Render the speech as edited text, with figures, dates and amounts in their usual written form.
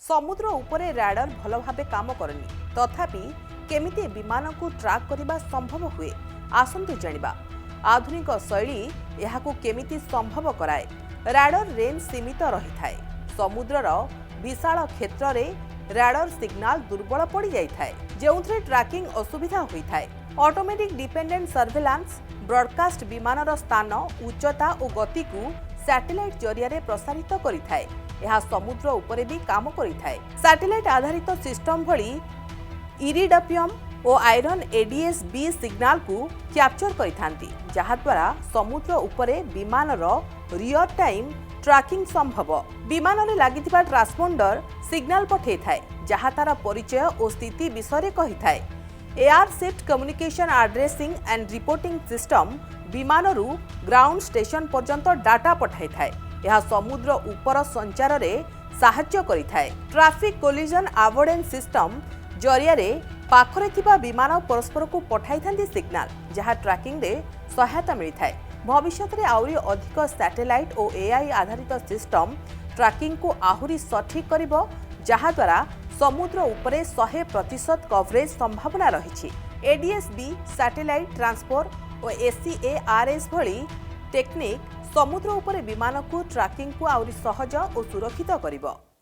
समुद्र उपरे रैडर भल भाव काम करनी तथापि केमिति विमान को ट्रैक करने संभव हुए आसंतु जानिबा। आधुनिक शैली यहाकू केमिति संभव कराए। रैडर रेंज सीमित रही थाए। समुद्रर विशाल क्षेत्र में रैडर सिग्नाल दुर्बल पड़ जाए जो ट्रैकिंग असुविधा होता है। ऑटोमेटिक डिपेंडेंट सर्वेलांस ब्रॉडकास्ट विमानर स्थान उच्चता और गति को सैटेलाइट जरिया प्रसारित करिथाए। यह समुद्र उपरे भी काम करिथाए। सैटेलाइट आधारित सिस्टम भली इरिडपियम और आयरन एडीएस-बी सिग्नाल को कैप्चर करिथांती, जहा द्वारा समुद्र उपरे विमानर रियल टाइम ट्रैकिंग संभव। विमान में लागिथिबा ट्रांसपोंडर सिग्नाल पठे थाए, जहा तार परिचय और स्थिति विषय कही थाए। Air shift communication addressing and reporting system विमानरू ग्राउंड स्टेशन पर्यंत डाटा पठाई थाए। यह समुद्र उपर संचार रे साहाय्य करिथाए। ट्रैफिक कोलिजन अवॉइडेंस सिस्टम जरिया रे पाखरे थिबा विमान परस्पर को पठाई थांती सिग्नाल, जहा ट्रैकिंग रे सहायता मिलिथाए। भविष्य में आउरी अधिक सैटेलाइट और एआई आधारित सिस्टम ट्रैकिंग को आहुरी सठिक करिबो, जहा द्वारा समुद्र उपरे 100% कवरेज संभावना रही। एडीएस-बी सैटेलाइट ट्रांसपोर्ट और एसीएआरएस भली टेक्निक समुद्र उपरे विमान को ट्रैकिंग को आउरी सहज और सुरक्षित करिबो।